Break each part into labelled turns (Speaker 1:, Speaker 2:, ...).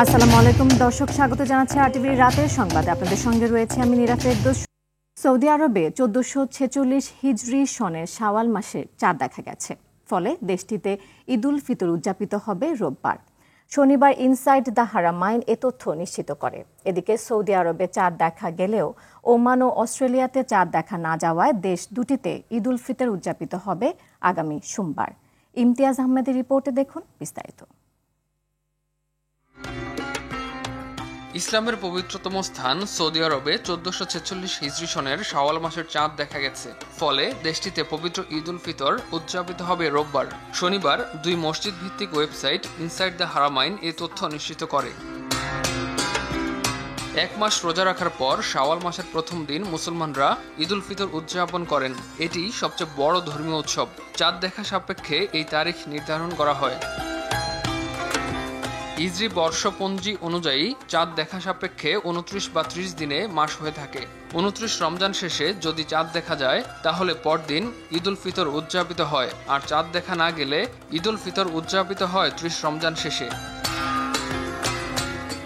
Speaker 1: আসসালামু আলাইকুম দর্শক, স্বাগত জানাচ্ছি আরটিভির রাতের সংবাদে। আপনাদের সঙ্গে রয়েছে আমি নীরা ফেরদৌস। সৌদি আরবে 1446 হিজরি সনের শাওয়াল মাসে চাঁদ দেখা গেছে। ফলে দেশটিতে ঈদ উল ফিতর উদযাপিত হবে রোববার। শনিবার ইনসাইড দ্য হারামাইন এ তথ্য নিশ্চিত করে। এদিকে সৌদি আরবে চাঁদ দেখা গেলেও ওমান ও অস্ট্রেলিয়াতে চাঁদ দেখা না যাওয়ায় দেশ দুটিতে ঈদ উল ফিতর উদযাপিত হবে আগামী সোমবার। ইমতিয়াজ আহমেদের রিপোর্টে দেখুন বিস্তারিত।
Speaker 2: ইসলামের পবিত্রতম স্থান সৌদি আরবে 1446 হিজরি সনের শাওয়াল মাসের চাঁদ দেখা গেছে। ফলে দেশটিতে পবিত্র ঈদ উল ফিতর উদযাপিত হবে রোববার। শনিবার দুই মসজিদ ভিত্তিক ওয়েবসাইট ইনসাইড দ্য হারামাইন এ তথ্য নিশ্চিত করে। এক মাস রোজা রাখার পর শাওয়াল মাসের প্রথম দিন মুসলমানরা ঈদ উল ফিতর উদযাপন করেন। এটি সবচেয়ে বড় ধর্মীয় উৎসব। চাঁদ দেখা সাপেক্ষে এই তারিখ নির্ধারণ করা হয়। ইজরি বর্ষপঞ্জি অনুযায়ী চাঁদ দেখা সাপেক্ষে 29 বা 30 দিনে মাস হয়ে থাকে। 29 রমজান শেষে যদি চাঁদ দেখা যায় তাহলে পরদিন ঈদ উল ফিতর উদযাপিত হয়, আর চাঁদ দেখা না গেলে ঈদ উল ফিতর উদযাপিত হয় 30 রমজান শেষে।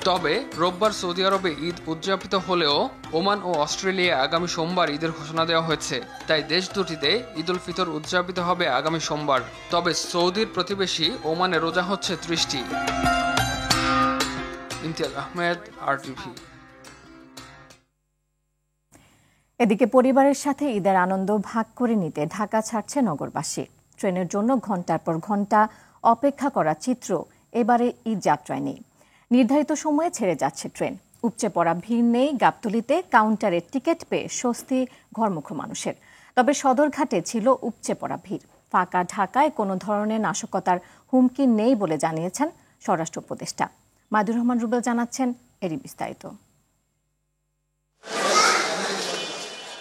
Speaker 2: তবে রোববার সৌদি আরবে ঈদ উদযাপিত হলেও ওমান ও অস্ট্রেলিয়া আগামী সোমবার ঈদের ঘোষণা দেওয়া হয়েছে। তাই দেশ দুটিতে ঈদ উল ফিতর উদযাপিত হবে আগামী সোমবার। তবে সৌদির প্রতিবেশী ওমানে রোজা হচ্ছে 30টি। ইমতিয়াজ আহমেদ, আরটিভি।
Speaker 1: এদিকে পরিবারের সাথে ঈদের আনন্দ ভাগ করে নিতে ঢাকা ছাড়ছে নগরবাসী। ট্রেনের জন্য ঘন্টার পর ঘন্টা অপেক্ষা করা চিত্র এবারে ঈদ যাত্রায় নেই। নির্ধারিত সময়ে ছেড়ে যাচ্ছে ট্রেন। উপচে পড়া ভিড় নেই গাবতলীতে। কাউন্টারে টিকিট পেয়ে স্বস্তি ঘরমুখো মানুষের। তবে সদরঘাটে ছিল উপচে পড়া ভিড়। ফাঁকা ঢাকায় কোনো ধরনের নাশকতার হুমকি নেই বলে জানিয়েছেন স্বরাষ্ট্র উপদেষ্টা। মাদুর রহমান রুবেল জানাচ্ছেন এরই বিস্তারিত।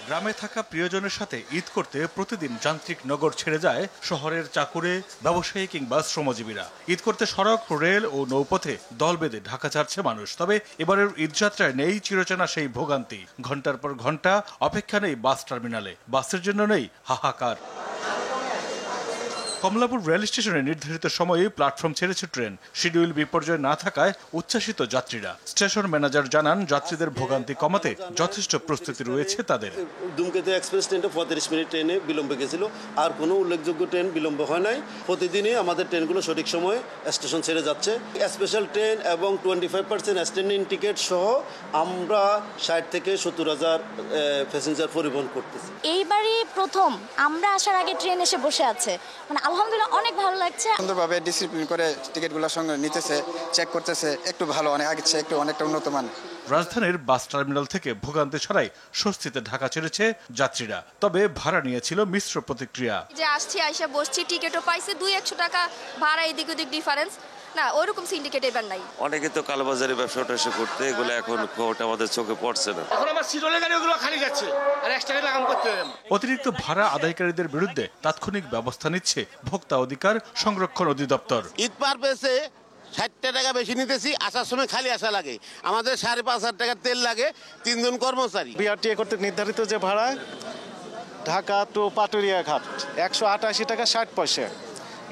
Speaker 3: গ্রামে থাকা প্রিয়জনের সাথে ঈদ করতে প্রতিদিন যান্ত্রিক নগর ছেড়ে যায় শহরের চাকুরে, ব্যবসায়ী কিংবা শ্রমজীবীরা। ঈদ করতে সড়ক, রেল ও নৌপথে দল বেঁধে ঢাকা ছাড়ছে মানুষ। তবে এবারের ঈদযাত্রায় নেই চিরচেনা সেই ভোগান্তি। ঘন্টার পর ঘন্টা অপেক্ষা নেই বাস টার্মিনালে। বাসের জন্য নেই হাহাকার। কমলাপুর রেল স্টেশনে নির্ধারিত সময়ে প্ল্যাটফর্ম ছেড়েছে ট্রেন। শিডিউল বিপর্যয় না থাকায় উচ্ছ্বাসিত যাত্রীরা। স্টেশন ম্যানেজার জানান, যাত্রীদের ভোগান্তি কমাতে যথেষ্ট প্রস্তুতি রয়েছে তাদের।
Speaker 4: ধূমকেতু এক্সপ্রেস ট্রেনটা 35 মিনিট ট্রেনে বিলম্ব গেছিল, আর কোনো উল্লেখযোগ্য ট্রেন বিলম্ব হয় নাই। প্রতিদিনই আমাদের ট্রেনগুলো সঠিক সময়ে স্টেশন ছেড়ে যাচ্ছে। স্পেশাল ট্রেন এবং 25% স্ট্যান্ডিং টিকিট সহ আমরা 60 থেকে 70,000 প্যাসেঞ্জার পরিবহন করতেছি।
Speaker 5: এইবারই প্রথম আমরা আসার আগে ট্রেন এসে বসে আছে, মানে আলহামদুলিল্লাহ অনেক ভালো লাগছে।
Speaker 6: সুন্দরভাবে ডিসিপ্লিন করে টিকিটগুলোর সঙ্গে নিতেছে, চেক করতেছে, একটু ভালো, অনেক আগের চেয়ে একটু অনেকটা উন্নত মান।
Speaker 3: রাজধানীর বাস টার্মিনাল থেকে ভোগান্তি ছড়াই স্বস্তিতে ঢাকা ছেড়েছে যাত্রীরা। তবে ভাড়া নিয়েছিল মিশ্র প্রতিক্রিয়া।
Speaker 7: যে আসছি, আইসা বসছি, টিকিটও পাইছে, 200-100 টাকা ভাড়া এদিক ওদিক ডিফারেন্স না, ওরকম সিন্ডিকেট এবার নাই।
Speaker 8: অনেকে তো কালোবাজারি ব্যবসা করতে এগুলো এখন ওটা আমাদের চোখে পড়ছে না।
Speaker 9: এখন আমার সিরোলের গাড়িগুলো খালি যাচ্ছে আর এক্সট্রা লাগাম করতে হবে।
Speaker 3: অতিরিক্ত ভাড়া আদায়কারীদের বিরুদ্ধে তাৎক্ষণিক ব্যবস্থা নিচ্ছে ভোক্তা অধিকার সংরক্ষণ অধিদপ্তর।
Speaker 10: ঈদ পার পেয়েছে 60 টাকা বেশি নিতেছি, আসার সময় খালি আসা লাগে। আমাদের 5,500 টাকার তেল লাগে, 3 জন কর্মচারী।
Speaker 11: বিআরটিএ করতে নির্ধারিত যে ভাড়া ঢাকা টু পাটুরিয়া ঘাট 188 টাকা 60 পয়সা,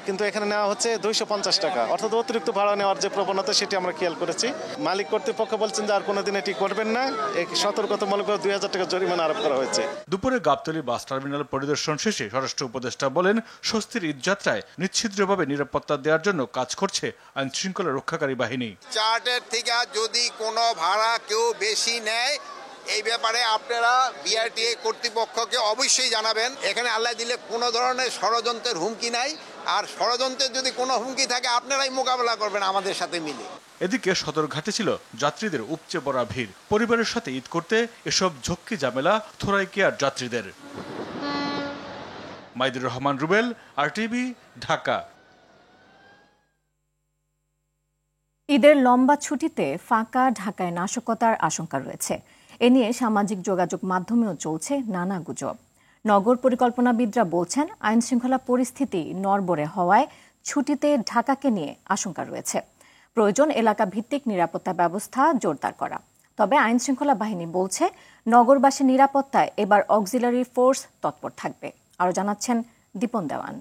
Speaker 11: কিন্তু এখানে নেওয়া হচ্ছে 250 টাকা। অর্থাৎ অতিরিক্ত ভাড়া নেওয়ার যে প্রবণতা সেটি আমরা খেয়াল করেছি। মালিক কর্তৃপক্ষ বলছেন যে আর কোনোদিন এটি করবেন না। এই সতর্কতামূলক 2000 টাকা জরিমানা আরোপ করা হয়েছে।
Speaker 3: দুপুরে গাবতলী বাস টার্মিনাল পরিদর্শন শেষে স্বরাষ্ট্র উপদেষ্টা বলেন, স্বস্তির ঈদযাত্রায় নিশ্ছিদ্রভাবে নিরাপত্তা দেওয়ার জন্য কাজ করছে আইন শৃঙ্খলা রক্ষাকারী বাহিনী।
Speaker 12: চার্টার থেকে যদি কোনো ভাড়া কেউ বেশি নেয়, এই ব্যাপারে আপনারা বিআরটিএ কর্তৃপক্ষকে অবশ্যই জানাবেন। এখানে আল্লাহ দিলে কোনো ধরনের ষড়যন্ত্রের হুমকি নাই, আর ষড়যন্ত্রের যদি কোনো হুমকি থাকে আপনারাই মোকাবেলা করবেন আমাদের সাথে মিলে।
Speaker 3: এদিকে সদরঘাটে ছিল যাত্রীদের উপচে পড়া ভিড়। পরিবারের সাথে ঈদ করতে এসব ঝক্কি ঝামেলা থোড়াই কেয়ার যাত্রীদের। মাইদুর রহমান রুবেল, আরটিভি, ঢাকা।
Speaker 1: ঈদের লম্বা ছুটিতে ফাঁকা ঢাকায় নাশকতার আশঙ্কা রয়েছে। এ নিয়ে সামাজিক যোগাযোগ মাধ্যমেও চলছে নানা গুজব। নগর পরিকল্পনাবিদরা বলছেন, আইন শৃঙ্খলা পরিস্থিতি নড়বড়ে হওয়ায় ছুটিতে ঢাকাকে নিয়ে আশঙ্কা রয়েছে। প্রয়োজন এলাকা ভিত্তিক নিরাপত্তা ব্যবস্থা জোরদার করা। তবে আইন শৃঙ্খলা বাহিনী বলছে, নগরবাসী নিরাপত্তায় এবার অক্সিলারি ফোর্স তৎপর থাকবে। আরও জানাচ্ছেন দীপন দেওয়ান।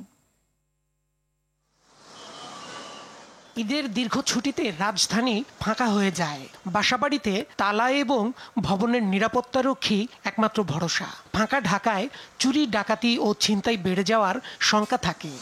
Speaker 13: ঈদের দীর্ঘ ছুটিতে রাজধানী ফাঁকা হয়ে যায়। বাসাবাড়িতে তালা এবং ভবনের নিরাপত্তারক্ষী একমাত্র ভরসা। ফাঁকা ঢাকায় চুরি, ডাকাতি ও ছিনতাই বেড়ে যাওয়ার শঙ্কা থাকে।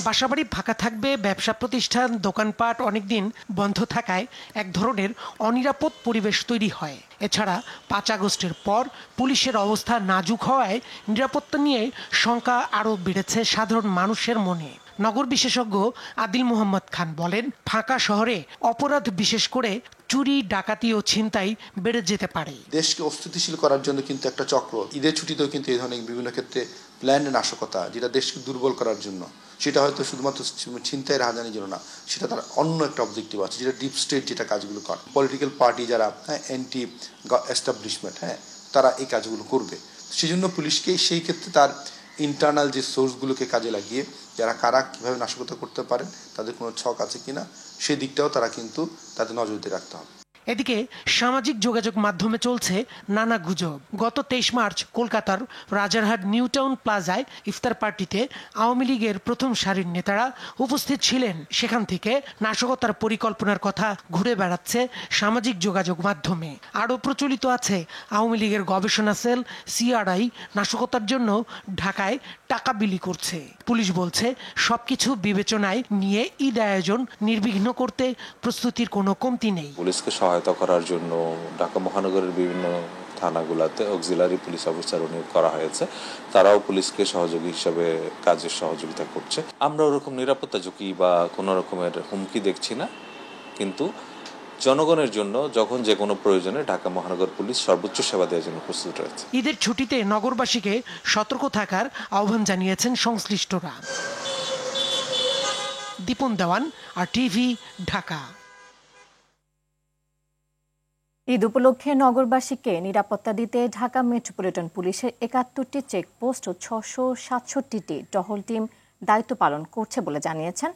Speaker 13: বাসাবাড়ি ফাঁকা থাকবে, ব্যবসা প্রতিষ্ঠান, দোকানপাট অনেকদিন বন্ধ থাকায় এক ধরনের অনিরাপদ পরিবেশ তৈরি হয়। এছাড়া 5 আগস্টের পর পুলিশের অবস্থা নাজুক হওয়ায় নিরাপত্তা নিয়ে শঙ্কা আরও বেড়েছে সাধারণ মানুষের মনে। নগর বিশেষজ্ঞ আদিল মোহাম্মদ খান বলেন, ফাঁকা শহরে অপরাধ বিশেষ করে চুরি, ডাকাতি ও ছিনতাই বেড়ে যেতে পারে।
Speaker 14: দেশকে অস্থিতিশীল করার জন্য কিন্তু একটা চক্র, ঈদের ছুটিতেও কিন্তু এই ধরনের বিভিন্ন ক্ষেত্রে প্ল্যান্ড নাশকতা, যেটা দেশকে দুর্বল করার জন্য, সেটা হয়তো শুধুমাত্র ছিনতাই রাহাজানির জন্য না, সেটা তার অন্য একটা অবজেক্টিভ আছে, যেটা ডিপ স্টেট যেটা কাজগুলো করে। পলিটিক্যাল পার্টি যারা অ্যান্টি এস্টাবলিশমেন্ট, তারা এই কাজগুলো করবে। সেজন্য পুলিশকে সেই ক্ষেত্রে তার ইন্টারনাল যে সোর্সগুলোকে কাজে লাগিয়ে যারা কারা কীভাবে নাশকতা করতে পারেন, তাদের কোনো ছক আছে কিনা, সেই দিকটাও তারা কিন্তু তাদের নজরে রাখতে হবে।
Speaker 13: এদিকে সামাজিক যোগাযোগ মাধ্যমে চলছে নানা গুজব। গত 23 মার্চ কলকাতার রাজারহাট নিউ টাউন প্লাজায় ইফতার পার্টিতে আওয়ামী লীগের প্রথম সারির নেতারা উপস্থিত ছিলেন। সেখান থেকে নাশকতার পরিকল্পনার কথা ঘুরে বেড়াচ্ছে সামাজিক যোগাযোগ মাধ্যমে। আরও প্রচলিত আছে আওয়ামী লীগের গবেষণা সেল সিআরআই নাশকতার জন্য ঢাকায় টাকা বিলি করছে। পুলিশ বলছে সবকিছু বিবেচনায় নিয়ে ঈদ আয়োজন নির্বিঘ্ন করতে প্রস্তুতির কোনো কমতি নেই।
Speaker 15: পুলিশকে সহায়তা করার জন্য ঢাকা মহানগরের বিভিন্ন থানাগুলোতে অক্সিলারি পুলিশ অফিসার নিয়োগ করা হয়েছে। তারাও পুলিশকে সহযোগী হিসাবে কাজের সহযোগিতা করছে। আমরা ওরকম নিরাপত্তা ঝুঁকি বা কোনো রকমের হুমকি দেখছি না, কিন্তু জনগণের জন্য যখন যে কোনো প্রয়োজনে ঢাকা মহানগর পুলিশ সর্বোচ্চ সেবা দেওয়ার জন্য প্রস্তুত রয়েছে।
Speaker 13: ঈদের ছুটিতে নগরবাসীকে সতর্ক থাকার আহ্বান জানিয়েছেন সংশ্লিষ্টরা। দীপন দেওয়ান, RTV, ঢাকা।
Speaker 1: ঈদ উপলক্ষে নগরবাসীকে নিরাপত্তা দিতে ঢাকা মেট্রোপলিটন পুলিশের 71টি চেকপোস্ট ও 667টি টহল টিম দায়িত্ব পালন করছে বলে জানিয়েছেন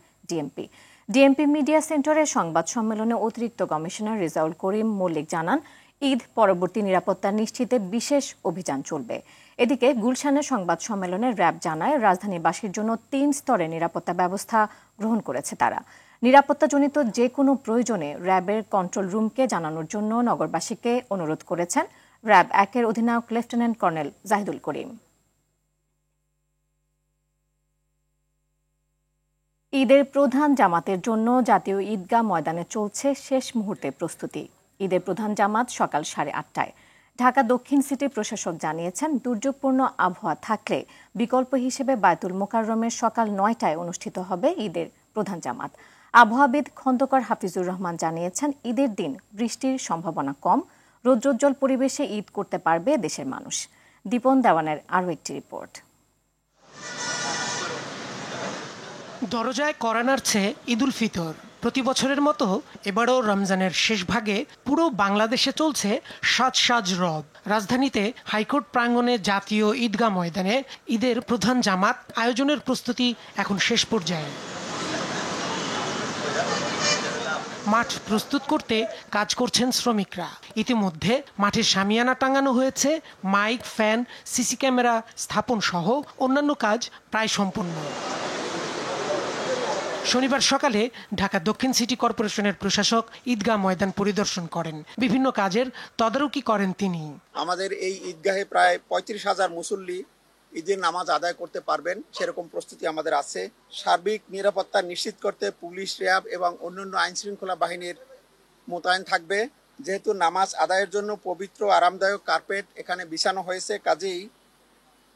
Speaker 1: ডিএমপি মিডিয়া সেন্টারের সংবাদ সম্মেলনে অতিরিক্ত কমিশনার রেজাউল করিম মল্লিক জানান, ঈদ পরবর্তী নিরাপত্তা নিশ্চিতে বিশেষ অভিযান চলবে। এদিকে গুলশানের সংবাদ সম্মেলনে র্যাব জানায়, রাজধানীবাসীর জন্য 3 স্তরে নিরাপত্তা ব্যবস্থা গ্রহণ করেছে তারা। নিরাপত্তাজনিত যে কোনো প্রয়োজনে র্যাবের কন্ট্রোল রুমকে জানানোর জন্য নগরবাসীকে অনুরোধ করেছেন র্যাব 1-এর অধিনায়ক লেফটেন্যান্ট কর্নেল জাহিদুল করিম। ঈদের প্রধান জামাতের জন্য জাতীয় ঈদগাহ ময়দানে চলছে শেষ মুহূর্তে প্রস্তুতি। ঈদের প্রধান জামাত সকাল 8:30টায়। ঢাকা দক্ষিণ সিটি প্রশাসক জানিয়েছেন, দুর্যোগপূর্ণ আবহাওয়া থাকলে বিকল্প হিসেবে বায়তুল মোকাররমের সকাল 9টায় অনুষ্ঠিত হবে ঈদের প্রধান জামাত। আবহাওয়াবিদ খন্দকার হাফিজুর রহমান জানিয়েছেন, ঈদের দিন বৃষ্টির সম্ভাবনা কম, রৌদ্রোজ্জ্বল পরিবেশে ঈদ করতে পারবে দেশের মানুষ। দীপন দেওয়ানের আরও একটি রিপোর্ট।
Speaker 13: দরজায় কড়া নাড়ছে ঈদুল ফিতর। প্রতি বছরের মতো এবারও রমজানের শেষ ভাগে পুরো বাংলাদেশে চলছে সাজ রব। রাজধানীতে হাইকোর্ট প্রাঙ্গণে জাতীয় ঈদগাহ ময়দানে ঈদের প্রধান জামাত আয়োজনের প্রস্তুতি এখন শেষ পর্যায়ে। মাঠ প্রস্তুত করতে কাজ করছেন শ্রমিকরা। ইতিমধ্যে মাঠে শামিয়ানা টাঙানো হয়েছে, মাইক, ফ্যান, সিসি ক্যামেরা স্থাপন সহ অন্যান্য কাজ প্রায় সম্পূর্ণ। শনিবার সকালে ঢাকা দক্ষিণ সিটি কর্পোরেশনের প্রশাসক ঈদগাহ ময়দান পরিদর্শন করেন। বিভিন্ন কাজের তদারকি করেন তিনি।
Speaker 16: আমাদের এই ঈদগাহে প্রায় 35,000 মুসল্লি ঈদের নামাজ আদায় করতে পারবেন, সেরকম প্রস্তুতি আমাদের আছে। সার্বিক নিরাপত্তা নিশ্চিত করতে পুলিশ, র্যাব এবং অন্যান্য আইন শৃঙ্খলা বাহিনীর মোতায়েন থাকবে। যেহেতু নামাজ আদায়ের জন্য পবিত্র আরামদায়ক কার্পেট এখানে বিছানো হয়েছে, কাজেই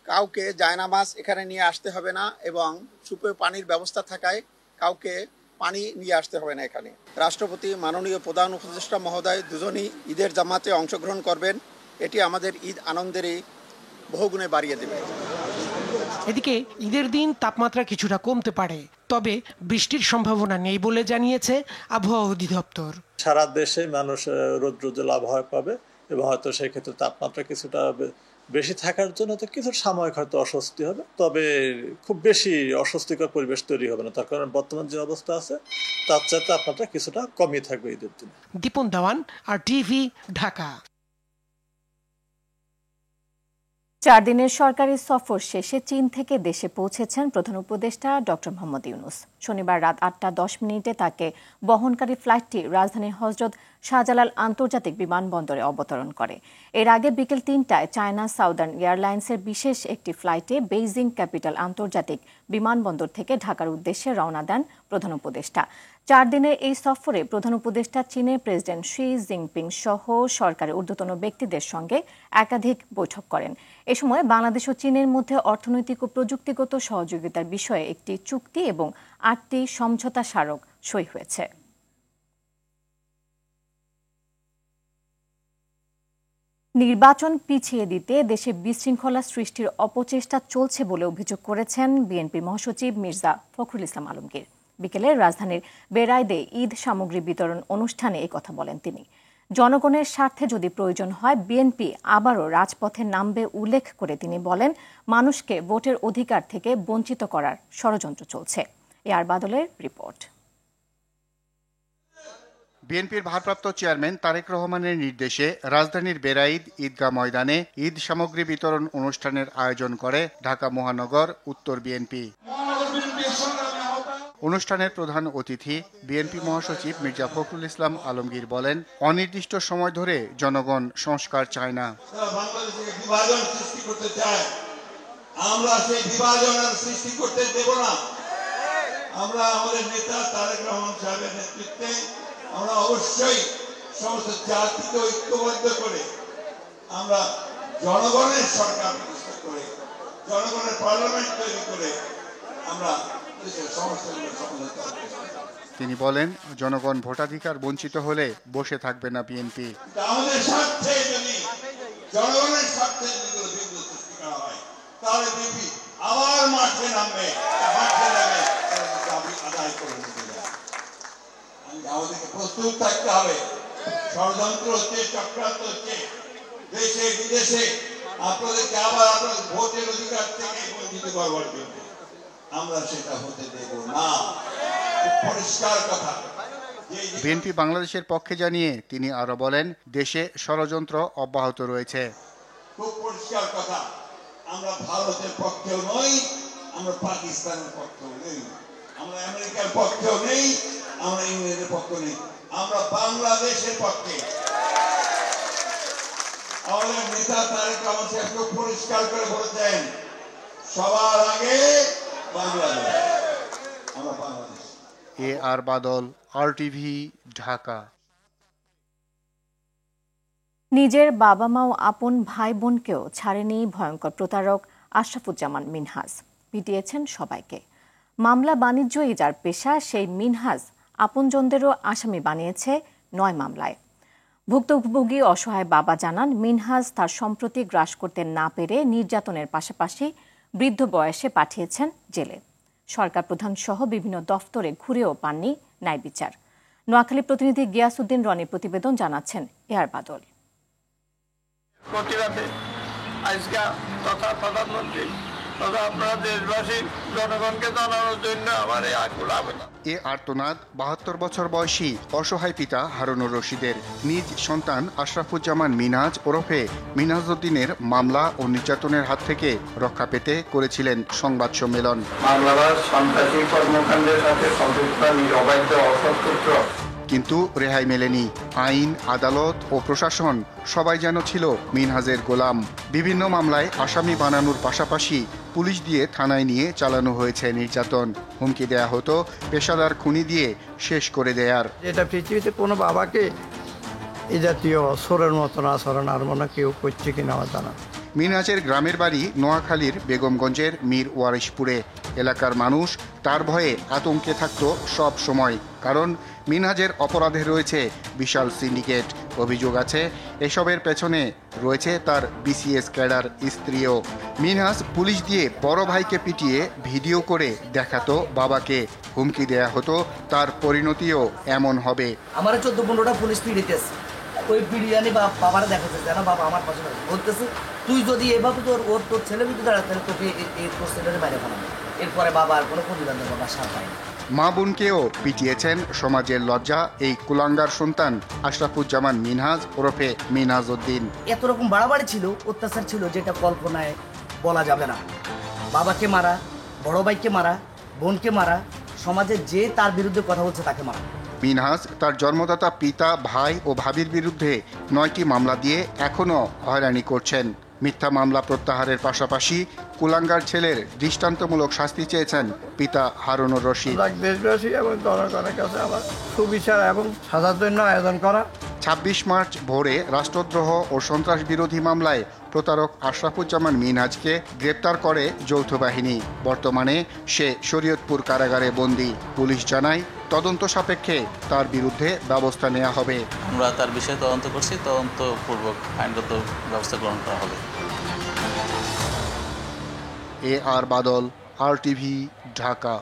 Speaker 16: কাউকে জায়নামাজ এখানে নিয়ে আসতে হবে না এবং সুপেয় পানির ব্যবস্থা থাকায় কাউকে পানি নিয়ে আসতে হবে না। এখানে রাষ্ট্রপতি, মাননীয় প্রধান উপদেষ্টা মহোদয় দুজনই ঈদের জামাতে অংশগ্রহণ করবেন। এটি আমাদের ঈদ আনন্দেরই বহুগুণে বাড়িয়ে দেবে।
Speaker 13: এদিকে ঈদের দিন তাপমাত্রা কিছুটা কমতে পারে, তবে বৃষ্টির সম্ভাবনা নেই বলে জানিয়েছে আবহাওয়া অধিদপ্তর।
Speaker 17: সারা দেশে মানুষ রৌদ্রোজ্জ্বল আবহাওয়া পাবে এবং হয়তো সেই ক্ষেত্রে তাপমাত্রা কিছুটা বেশি থাকার জন্য তো কিছু সাময়িক হয়তো অস্বস্তি হবে, তবে খুব বেশি অস্বস্তিকর পরিবেশ তৈরি হবে না। তার কারণ বর্তমান যে অবস্থা আছে তার চাইতে তাপমাত্রা কিছুটা কমই থাকবে ঈদের দিনে।
Speaker 13: দীপন দেওয়ান, RTV, ঢাকা।
Speaker 1: 4 দিনের সরকারি সফর শেষে চীন থেকে দেশে পৌঁছেছেন প্রধান উপদেষ্টা ডক্টর মোহাম্মদ ইউনূস। শনিবার রাত 8:10 তাকে বহনকারী ফ্লাইটটি রাজধানীর হযরত শাহজালাল আন্তর্জাতিক বিমানবন্দরে অবতরণ করে। এর আগে বিকেল 3টায় চায়না সাউদার্ন এয়ারলাইন্সের বিশেষ একটি ফ্লাইটে বেইজিং ক্যাপিটাল আন্তর্জাতিক বিমানবন্দর থেকে ঢাকার উদ্দেশ্যে রওনা দেন প্রধান উপদেষ্টা। 4 দিনের এই সফরে প্রধান উপদেষ্টা চীনের প্রেসিডেন্ট শি জিনপিং সহ সরকারের ঊর্ধ্বতন ব্যক্তিদের সঙ্গে একাধিক বৈঠক করেন। এ সময় বাংলাদেশ ও চীনের মধ্যে অর্থনৈতিক ও প্রযুক্তিগত সহযোগিতার বিষয়ে একটি চুক্তি এবং 8টি সমঝোতা স্মারক সই হয়েছে। নির্বাচন পিছিয়ে দিতে দেশে বিশৃঙ্খলা সৃষ্টির অপচেষ্টা চলছে বলে অভিযোগ করেছেন বিএনপি মহাসচিব মির্জা ফখরুল ইসলাম আলমগীর। বিকেলে রাজধানীর বেড়াইদে ঈদ সামগ্রী বিতরণ অনুষ্ঠানে এই কথা বলেন তিনি। জনগণের স্বার্থে যদি প্রয়োজন হয় বিএনপি আবারও রাজপথে নামবে উল্লেখ করে তিনি বলেন, মানুষকে ভোটের অধিকার থেকে বঞ্চিত করার ষড়যন্ত্র চলছে। এআর বাদলের রিপোর্ট।
Speaker 18: বিএনপির ভারপ্রাপ্ত চেয়ারম্যান তারেক রহমানের নির্দেশে রাজধানীর বেড়াইদ ঈদগাহ ময়দানে ঈদ সামগ্রী বিতরণ অনুষ্ঠানের আয়োজন করে ঢাকা মহানগর উত্তর বিএনপি। অনুষ্ঠানের প্রধান অতিথি বিএনপি মহাসচিব মির্জা ফখরুল ইসলাম আলমগীর বলেন, অনির্দিষ্ট সময় ধরে জনগণ সংস্কার চায় না।
Speaker 19: আমরা সেই বিভাজন সৃষ্টি করতে দেব না। আমরা আমাদের নেতা তারেক রহমান সাহেবের নেতৃত্বে আমরা অবশ্যই সমস্ত জাতিকে ঐক্যবদ্ধ করে আমরা জনগণের সরকার প্রতিষ্ঠা করে জনগণের পার্লামেন্ট তৈরি করে আমরা
Speaker 18: তিনি বলেন, জনগণ ভোটাধিকার বঞ্চিত হলে বসে থাকবে না বিএনপি।
Speaker 19: আমাদের স্বার্থে যদি জনগণের স্বার্থে বিঘ্ন সৃষ্টি করা হয় তাহলে বিএনপি আবার মাঠে নামবে, আদায় করে নিতে যায়। আমাদেরকে প্রস্তুত থাকতে হবে। ষড়যন্ত্র হচ্ছে, চক্রান্ত হচ্ছে দেশে বিদেশে, আপনাদেরকে আবার আপনাদের ভোটের অধিকার থেকে বঞ্চিত করবার জন্য আমরা সেটা হতে দেব না। পরিষ্কার কথা।
Speaker 18: বিএনপি বাংলাদেশের পক্ষে জানিয়ে তিনি আরো বলেন, দেশে ষড়যন্ত্র অব্যাহত রয়েছে।
Speaker 19: খুব পরিষ্কার কথা, আমরা ভারতের পক্ষেও নই, আমরা পাকিস্তানের পক্ষেও নেই, আমরা আমেরিকার পক্ষেও নেই, আমরা ইংল্যান্ডের পক্ষে নেই, আমরা বাংলাদেশের পক্ষে। আমাদের নেতা তারেক রহমান সাহেব খুব পরিষ্কার করে বলেছেন, সবার আগে
Speaker 18: এআর বাদল, RTV, ঢাকা।
Speaker 1: নিজের বাবা মা ও আপন ভাই বোনকেও ছাড়েনি ভয়ঙ্কর প্রতারক আশরাফুজ্জামান মিনহাজ। পিটিয়েছেন সবাইকে। মামলা বাণিজ্যই যার পেশা, সেই মিনহাজ আপনজনদেরও আসামি বানিয়েছে 9 মামলায়। ভুক্তভোগী অসহায় বাবা জানান, মিনহাজ তার সম্প্রতি গ্রাস করতে না পেরে নির্যাতনের পাশাপাশি বৃদ্ধ বয়সে পাঠিয়েছেন জেলে। সরকার প্রধান সহ বিভিন্ন দফতরে ঘুরেও পাননি ন্যায় বিচার। নোয়াখালী প্রতিনিধি গিয়াসউদ্দিন রনির প্রতিবেদন, জানাচ্ছেন এআর বাদল।
Speaker 19: প্রতিবাদে আজকে তথা প্রধানমন্ত্রী তথা আপনারা দেশবাসী জনগণকে জানানোর জন্য আমার এই আকুল আবেদন।
Speaker 18: এ আর্তনাদ 72 বছর বয়সী অসহায় পিতা হারুনুর রশিদের। নিজ সন্তান আশরাফুজ্জামান মিনহাজ ওরফে মিনহাজউদ্দিনের মামলা ও নির্যাতনের হাত থেকে রক্ষা পেতে করেছিলেন সংবাদ সম্মেলন।
Speaker 19: মামলার সন্ত্রাসী কর্মকাণ্ডের সাথে সম্পৃক্ত অবৈধ অসৎসূত্র, কিন্তু
Speaker 18: রেহাই মেলেনি। আইন, আদালত ও প্রশাসন সবাই যেন ছিল মিনহাজের গোলাম। বিভিন্ন মামলায় আসামি বানানোর পাশাপাশি পুলিশ দিয়ে থানায় নিয়ে চালানো হয়েছে নির্যাতন। হুমকি দেয়া হতো পেশাদার খুনি দিয়ে শেষ করে দেয়ার।
Speaker 20: এটা পৃথিবীতে কোনো বাবাকে এই জাতীয় সোরের মতন আচরণ আর মনে কেউ করছে কিনা আমার জানা।
Speaker 18: মিনহাজের গ্রামের বাড়ি নোয়াখালীর বেগমগঞ্জের মীর ওয়ারিশপুরে। এলাকার মানুষ তার ভয়ে আতঙ্কে থাকত সব সময়, কারণ মিনহাজের অপরাধে রয়েছে বিশাল সিন্ডিকেট। অভিযোগ আছে এসবের পেছনে রয়েছে তার BCS ক্যাডার স্ত্রীও। মিনহাজ পুলিশ দিয়ে বড় ভাইকে পিটিয়ে ভিডিও করে দেখাতো বাবাকে। হুমকি দেয়া হতো তার পরিণতিও এমন হবে।
Speaker 21: আমার 14-15টা পুলিশ পিড়িতেছে, ওই পিড়িয়ানি বাবারা দেখাচ্ছে জানো বাবা আমার পাশে বলতেছে, তুই যদি এভাবে তোর ছেলে যদি দাঁড়াতে তোকে তোর ছেলের বাইরে ফেলাবে। এরপরে বাবা আর কোনো প্রতিবন্ধক বা সার পায়নি।
Speaker 18: মা বোনকেও পিটিয়েছেন সমাজের লজ্জা এই কুলাঙ্গার সন্তান আশরাফুজ্জামান মিনহাজ ওরফে মিনহাজ উদ্দিন।
Speaker 21: এত রকম বাড়াবাড়ি ছিল, অত্যাচার ছিল, যেটা কল্পনায় বলা যাবে না। বাবাকে মারা, বড় ভাইকে মারা, বোনকে মারা, সমাজে যে তার বিরুদ্ধে কথা বলছে তাকে মারা।
Speaker 18: মিনহাজ তার জন্মদাতা পিতা, ভাই ও ভাবির বিরুদ্ধে 9টি মামলা দিয়ে এখনও হয়রানি করছেন। মিথ্যা মামলা প্রত্যাহারের পাশাপাশি কুলাঙ্গার ছেলের দৃষ্টান্তমূলক শাস্তি চেয়েছেন পিতা হারুনুর রশিদ।
Speaker 20: দেশবাসী এবং জনগণের কাছে আমার সুবিচার এবং সাজার জন্য আয়োজন করা।
Speaker 18: 26 মার্চ ভোরে রাষ্ট্রদ্রোহ ও সন্ত্রাস বিরোধী মামলায় প্রতারক আশরাফুজ্জামান মিনহাজকে গ্রেপ্তার করে যৌথ বাহিনী। বর্তমানে সে শরীয়তপুর কারাগারে বন্দী। পুলিশ জানায় তদন্ত সাপেক্ষে তার বিরুদ্ধে ব্যবস্থা নেওয়া হবে।
Speaker 2: আমরা তার বিষয়ে তদন্ত করছি, তদন্তপূর্বক আইনগত ব্যবস্থা গ্রহণ করা হবে।
Speaker 18: আর বাদল, RTV, ঢাকা।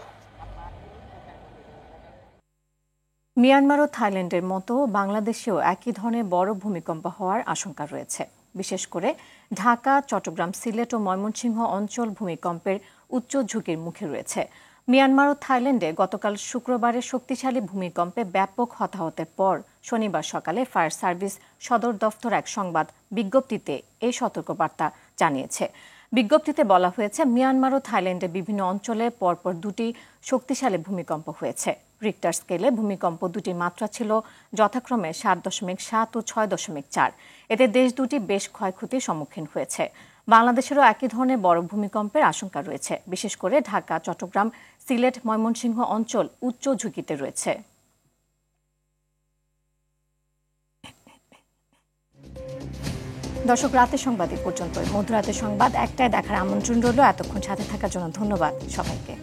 Speaker 1: মিয়ানমার ও থাইল্যান্ডের মতো বাংলাদেশেও একই ধরনের বড় ভূমিকম্প হওয়ার আশঙ্কা রয়েছে। বিশেষ করে ঢাকা, চট্টগ্রাম, সিলেট ও ময়মনসিংহ অঞ্চল ভূমিকম্পের উচ্চ ঝুঁকির মুখে রয়েছে। মিয়ানমার ও থাইল্যান্ডে গতকাল শুক্রবারের শক্তিশালী ভূমিকম্পে ব্যাপক হতাহতের পর শনিবার সকালে ফায়ার সার্ভিস সদর দফতর এক সংবাদ বিজ্ঞপ্তিতে এই সতর্কবার্তা জানিয়েছে। বিজ্ঞপ্তিতে বলা হয়েছে, মিয়ানমার ও থাইল্যান্ডের বিভিন্ন অঞ্চলে পরপর 2টি শক্তিশালী ভূমিকম্প হয়েছে। রিক্টার স্কেলে ভূমিকম্প দুটির মাত্রা ছিল যথাক্রমে 7.7 ও 6.4। এতে দেশ দুটি বেশ ক্ষয়ক্ষতির সম্মুখীন হয়েছে। বাংলাদেশেরও একই ধরনের বড় ভূমিকম্পের আশঙ্কা রয়েছে। বিশেষ করে ঢাকা, চট্টগ্রাম, সিলেট, ময়মনসিংহ অঞ্চল উচ্চ ঝুঁকিতে রয়েছে। দর্শক, রাতের সংবাদ এ পর্যন্ত। মধ্যরাতের সংবাদ 1টায় দেখার আমন্ত্রণ রইল। এতক্ষণ সাথে থাকার জন্য ধন্যবাদ সবাইকে।